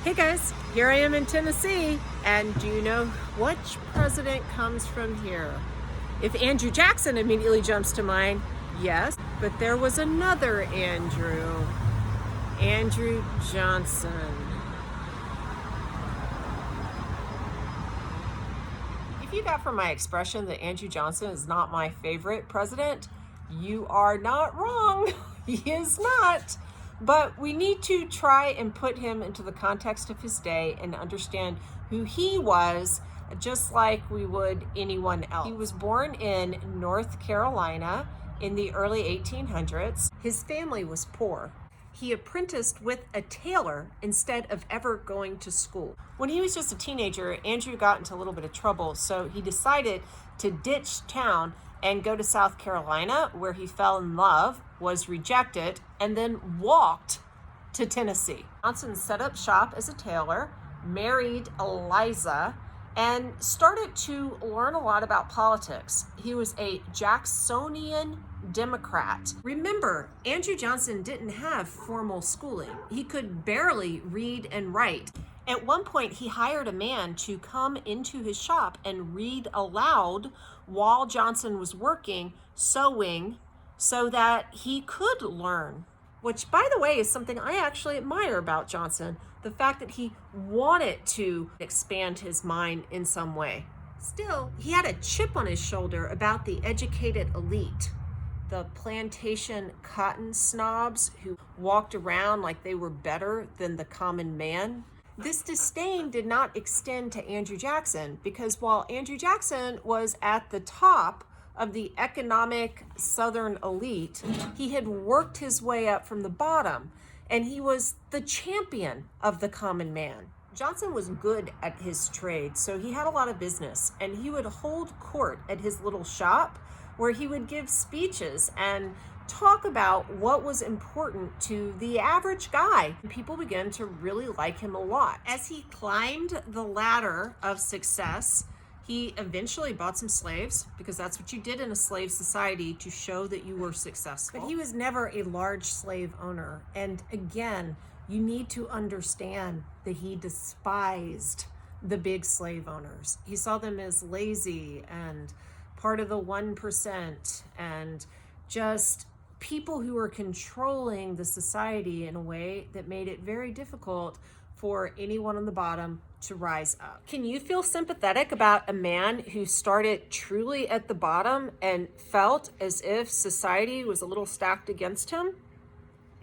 Hey guys, here I am in Tennessee, and do you know which president comes from here? If Andrew Jackson immediately jumps to mind, yes, but there was another Andrew Johnson. If you got from my expression that Andrew Johnson is not my favorite president, you are not wrong. He is not. But we need to try and put him into the context of his day and understand who he was, just like we would anyone else. He was born in North Carolina in the early 1800s. His family was poor. He apprenticed with a tailor instead of ever going to school. When he was just a teenager, Andrew got into a little bit of trouble, so he decided to ditch town and go to South Carolina, where he fell in love, was rejected, and then walked to Tennessee. Johnson set up shop as a tailor, married Eliza, and started to learn a lot about politics. He was a Jacksonian Democrat. Remember, Andrew Johnson didn't have formal schooling. He could barely read and write. At one point, he hired a man to come into his shop and read aloud while Johnson was working, sewing, so that he could learn. Which, by the way, is something I actually admire about Johnson, the fact that he wanted to expand his mind in some way. Still, he had a chip on his shoulder about the educated elite, the plantation cotton snobs who walked around like they were better than the common man. This disdain did not extend to Andrew Jackson, because while Andrew Jackson was at the top of the economic Southern elite, he had worked his way up from the bottom, and he was the champion of the common man. Johnson was good at his trade, so he had a lot of business, and he would hold court at his little shop where he would give speeches and talk about what was important to the average guy. People began to really like him a lot. As he climbed the ladder of success, he eventually bought some slaves, because that's what you did in a slave society to show that you were successful. But he was never a large slave owner. And again, you need to understand that he despised the big slave owners. He saw them as lazy and part of the 1%, and just people who were controlling the society in a way that made it very difficult for anyone on the bottom to rise up. Can you feel sympathetic about a man who started truly at the bottom and felt as if society was a little stacked against him?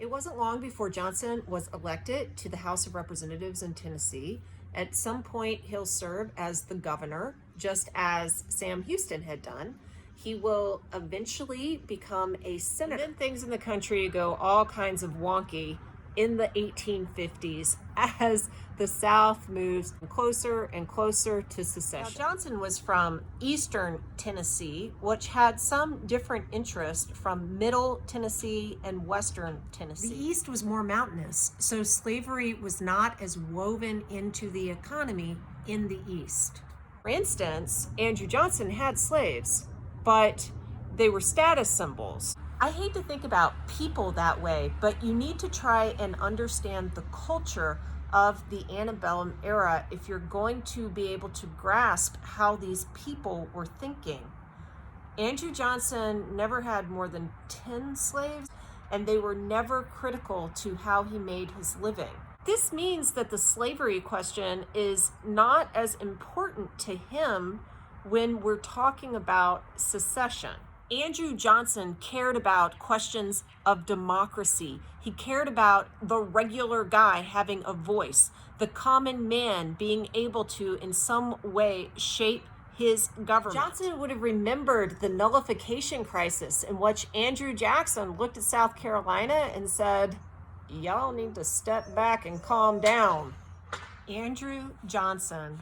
It wasn't long before Johnson was elected to the House of Representatives in Tennessee. At some point, he'll serve as the governor, just as Sam Houston had done. He will eventually become a senator. Then things in the country go all kinds of wonky in the 1850s as the South moves closer and closer to secession. Now, Johnson was from eastern Tennessee, which had some different interest from middle Tennessee and western Tennessee. The East was more mountainous, so slavery was not as woven into the economy in the East. For instance, Andrew Johnson had slaves, but they were status symbols. I hate to think about people that way, but you need to try and understand the culture of the antebellum era if you're going to be able to grasp how these people were thinking. Andrew Johnson never had more than 10 slaves, and they were never critical to how he made his living. This means that the slavery question is not as important to him when we're talking about secession. Andrew Johnson cared about questions of democracy. He cared about the regular guy having a voice, the common man being able to, in some way, shape his government. Johnson would have remembered the nullification crisis, in which Andrew Jackson looked at South Carolina and said, "Y'all need to step back and calm down." Andrew Johnson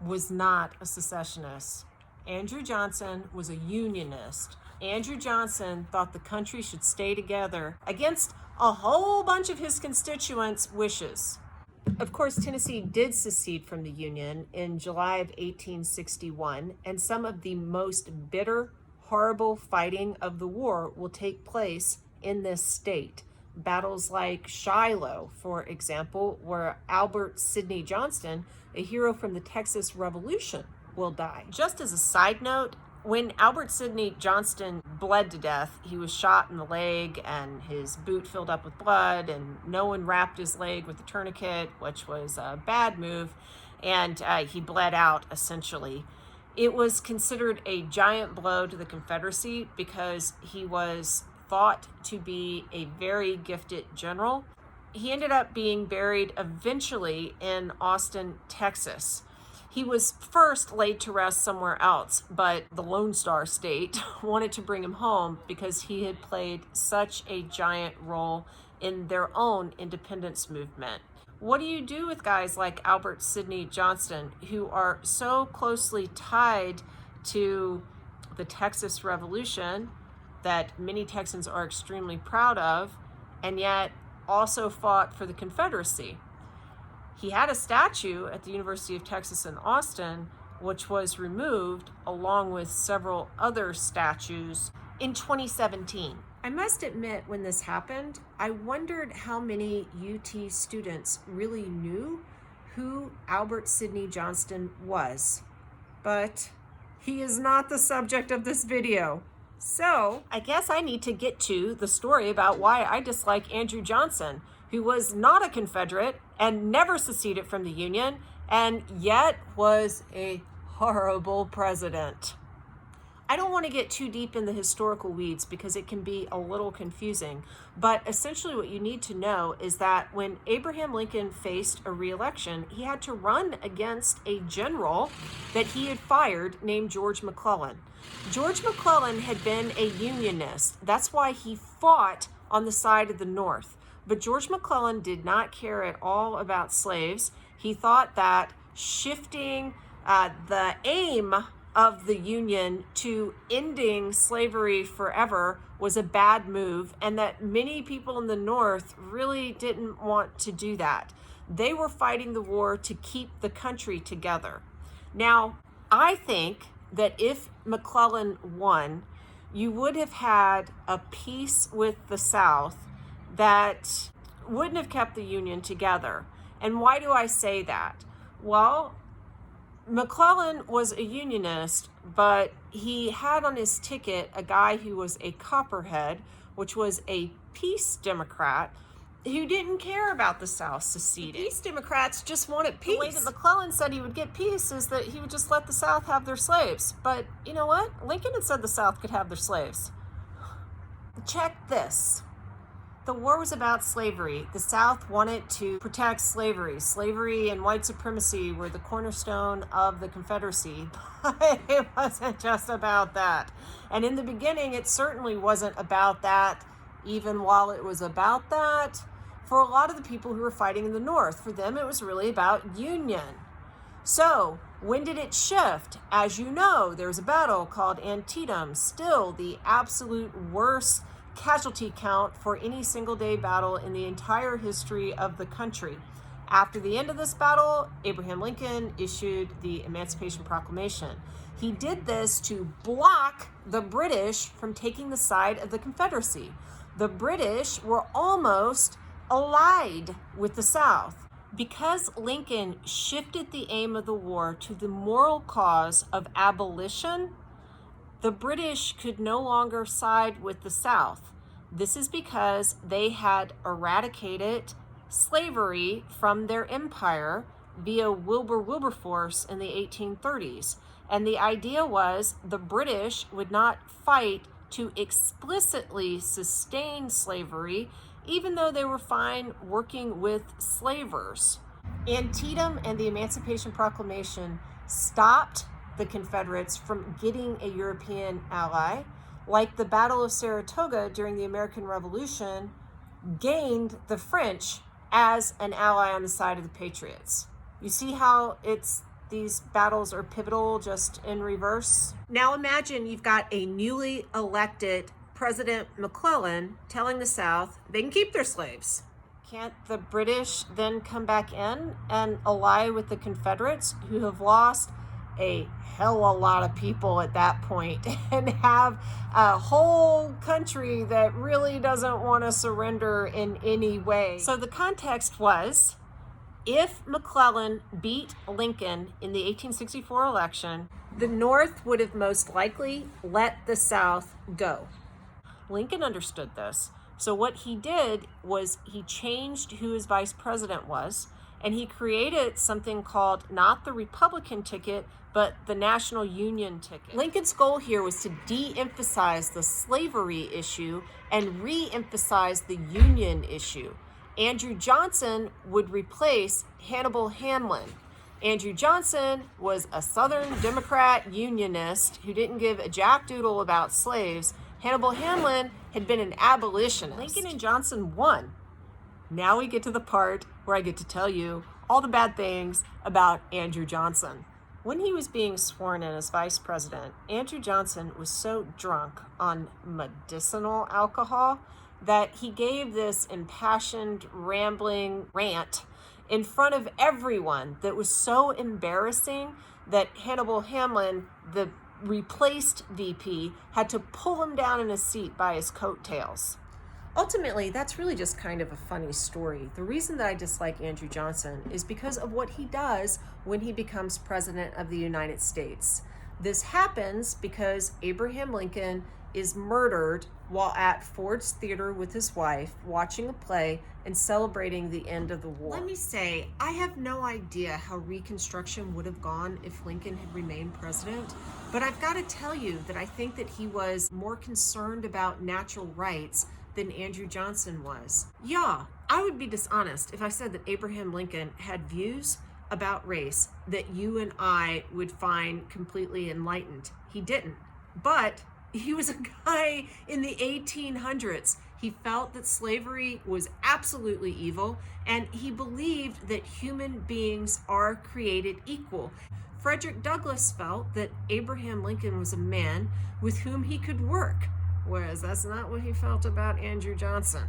was not a secessionist. Andrew Johnson was a unionist. Andrew Johnson thought the country should stay together against a whole bunch of his constituents' wishes. Of course, Tennessee did secede from the Union in July of 1861, and some of the most bitter, horrible fighting of the war will take place in this state. Battles like Shiloh, for example, where Albert Sidney Johnston, a hero from the Texas Revolution, will die. Just as a side note, when Albert Sidney Johnston bled to death, he was shot in the leg and his boot filled up with blood, and no one wrapped his leg with a tourniquet, which was a bad move, and he bled out essentially. It was considered a giant blow to the Confederacy because he was thought to be a very gifted general. He ended up being buried eventually in Austin, Texas. He was first laid to rest somewhere else, but the Lone Star State wanted to bring him home because he had played such a giant role in their own independence movement. What do you do with guys like Albert Sidney Johnston, who are so closely tied to the Texas Revolution that many Texans are extremely proud of, and yet also fought for the Confederacy? He had a statue at the University of Texas in Austin, which was removed along with several other statues in 2017. I must admit, when this happened, I wondered how many UT students really knew who Albert Sidney Johnston was. But he is not the subject of this video. So I guess I need to get to the story about why I dislike Andrew Johnson, who was not a Confederate and never seceded from the Union, and yet was a horrible president. I don't want to get too deep in the historical weeds because it can be a little confusing, but essentially what you need to know is that when Abraham Lincoln faced a re-election, he had to run against a general that he had fired named George McClellan. George McClellan had been a Unionist. That's why he fought on the side of the North. But George McClellan did not care at all about slaves. He thought that shifting the aim of the Union to ending slavery forever was a bad move, and that many people in the North really didn't want to do that. They were fighting the war to keep the country together. Now, I think that if McClellan won, you would have had a peace with the South that wouldn't have kept the Union together. And why do I say that? Well, McClellan was a Unionist, but he had on his ticket a guy who was a Copperhead, which was a peace Democrat, who didn't care about the South seceding. Peace Democrats just wanted peace. The way that McClellan said he would get peace is that he would just let the South have their slaves. But you know what? Lincoln had said the South could have their slaves. Check this. The war was about slavery. The South wanted to protect slavery. Slavery and white supremacy were the cornerstone of the Confederacy. But it wasn't just about that. And in the beginning, it certainly wasn't about that, even while it was about that. For a lot of the people who were fighting in the North, for them, it was really about Union. So, when did it shift? As you know, there's a battle called Antietam, still the absolute worst casualty count for any single day battle in the entire history of the country. After the end of this battle, Abraham Lincoln issued the Emancipation Proclamation. He did this to block the British from taking the side of the Confederacy. The British were almost allied with the South. Because Lincoln shifted the aim of the war to the moral cause of abolition, the British could no longer side with the South. This is because they had eradicated slavery from their empire via Wilberforce in the 1830s. And the idea was the British would not fight to explicitly sustain slavery, even though they were fine working with slavers. Antietam and the Emancipation Proclamation stopped the Confederates from getting a European ally, like the Battle of Saratoga during the American Revolution gained the French as an ally on the side of the Patriots. You see how these battles are pivotal, just in reverse? Now imagine you've got a newly elected President McClellan telling the South they can keep their slaves. Can't the British then come back in and ally with the Confederates, who have lost a kill a lot of people at that point and have a whole country that really doesn't want to surrender in any way. So the context was, if McClellan beat Lincoln in the 1864 election, the North would have most likely let the South go. Lincoln understood this. So what he did was he changed who his vice president was, and he created something called not the Republican ticket, but the National Union ticket. Lincoln's goal here was to de-emphasize the slavery issue and re-emphasize the Union issue. Andrew Johnson would replace Hannibal Hamlin. Andrew Johnson was a Southern Democrat Unionist who didn't give a jack doodle about slaves. Hannibal Hamlin had been an abolitionist. Lincoln and Johnson won. Now we get to the part where I get to tell you all the bad things about Andrew Johnson. When he was being sworn in as vice president, Andrew Johnson was so drunk on medicinal alcohol that he gave this impassioned, rambling rant in front of everyone that was so embarrassing that Hannibal Hamlin, the replaced VP, had to pull him down in his seat by his coattails. Ultimately, that's really just kind of a funny story. The reason that I dislike Andrew Johnson is because of what he does when he becomes president of the United States. This happens because Abraham Lincoln is murdered while at Ford's Theater with his wife, watching a play and celebrating the end of the war. Let me say, I have no idea how Reconstruction would have gone if Lincoln had remained president, but I've got to tell you that I think that he was more concerned about natural rights than Andrew Johnson was. Yeah, I would be dishonest if I said that Abraham Lincoln had views about race that you and I would find completely enlightened. He didn't. But he was a guy in the 1800s. He felt that slavery was absolutely evil, and he believed that human beings are created equal. Frederick Douglass felt that Abraham Lincoln was a man with whom he could work, whereas that's not what he felt about Andrew Johnson.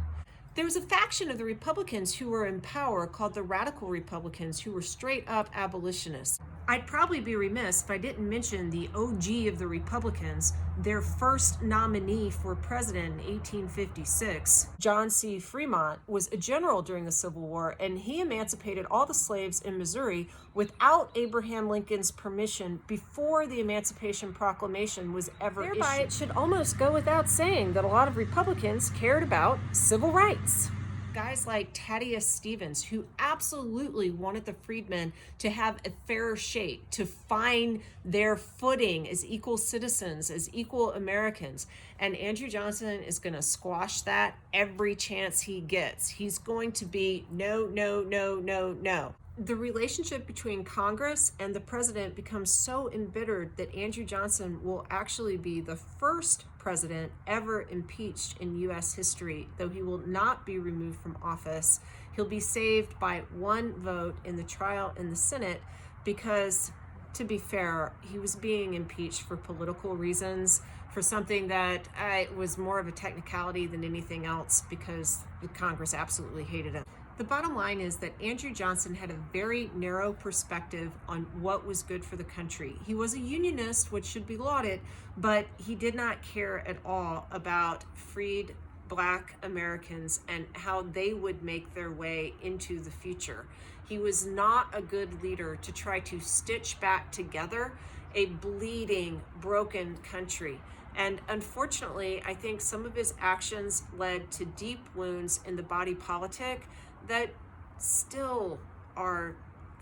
There was a faction of the Republicans who were in power called the Radical Republicans, who were straight up abolitionists. I'd probably be remiss if I didn't mention the OG of the Republicans, their first nominee for president in 1856. John C. Fremont was a general during the Civil War, and he emancipated all the slaves in Missouri without Abraham Lincoln's permission before the Emancipation Proclamation was ever issued. Thereby, it should almost go without saying that a lot of Republicans cared about civil rights. Guys like Thaddeus Stevens, who absolutely wanted the freedmen to have a fairer shake, to find their footing as equal citizens, as equal Americans. And Andrew Johnson is going to squash that every chance he gets. He's going to be no, no, no, no, no. The relationship between Congress and the president becomes so embittered that Andrew Johnson will actually be the first president ever impeached in U.S. history, though he will not be removed from office. He'll be saved by one vote in the trial in the Senate because, to be fair, he was being impeached for political reasons, for something that was more of a technicality than anything else, because the Congress absolutely hated him. The bottom line is that Andrew Johnson had a very narrow perspective on what was good for the country. He was a unionist, which should be lauded, but he did not care at all about freed Black Americans and how they would make their way into the future. He was not a good leader to try to stitch back together a bleeding, broken country. And unfortunately, I think some of his actions led to deep wounds in the body politic that still are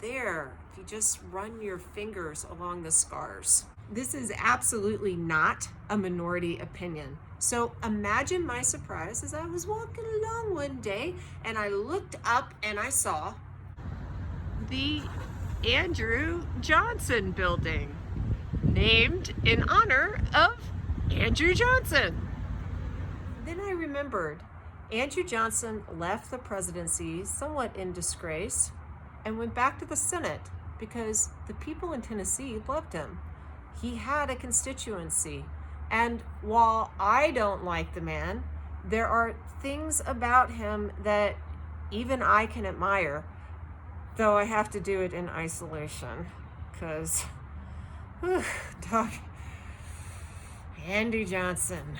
there if you just run your fingers along the scars. This is absolutely not a minority opinion. So imagine my surprise as I was walking along one day and I looked up and I saw the Andrew Johnson building, named in honor of Andrew Johnson. Then I remembered Andrew Johnson left the presidency somewhat in disgrace and went back to the Senate because the people in Tennessee loved him. He had a constituency. And while I don't like the man, there are things about him that even I can admire, though I have to do it in isolation because Doc, Andy Johnson.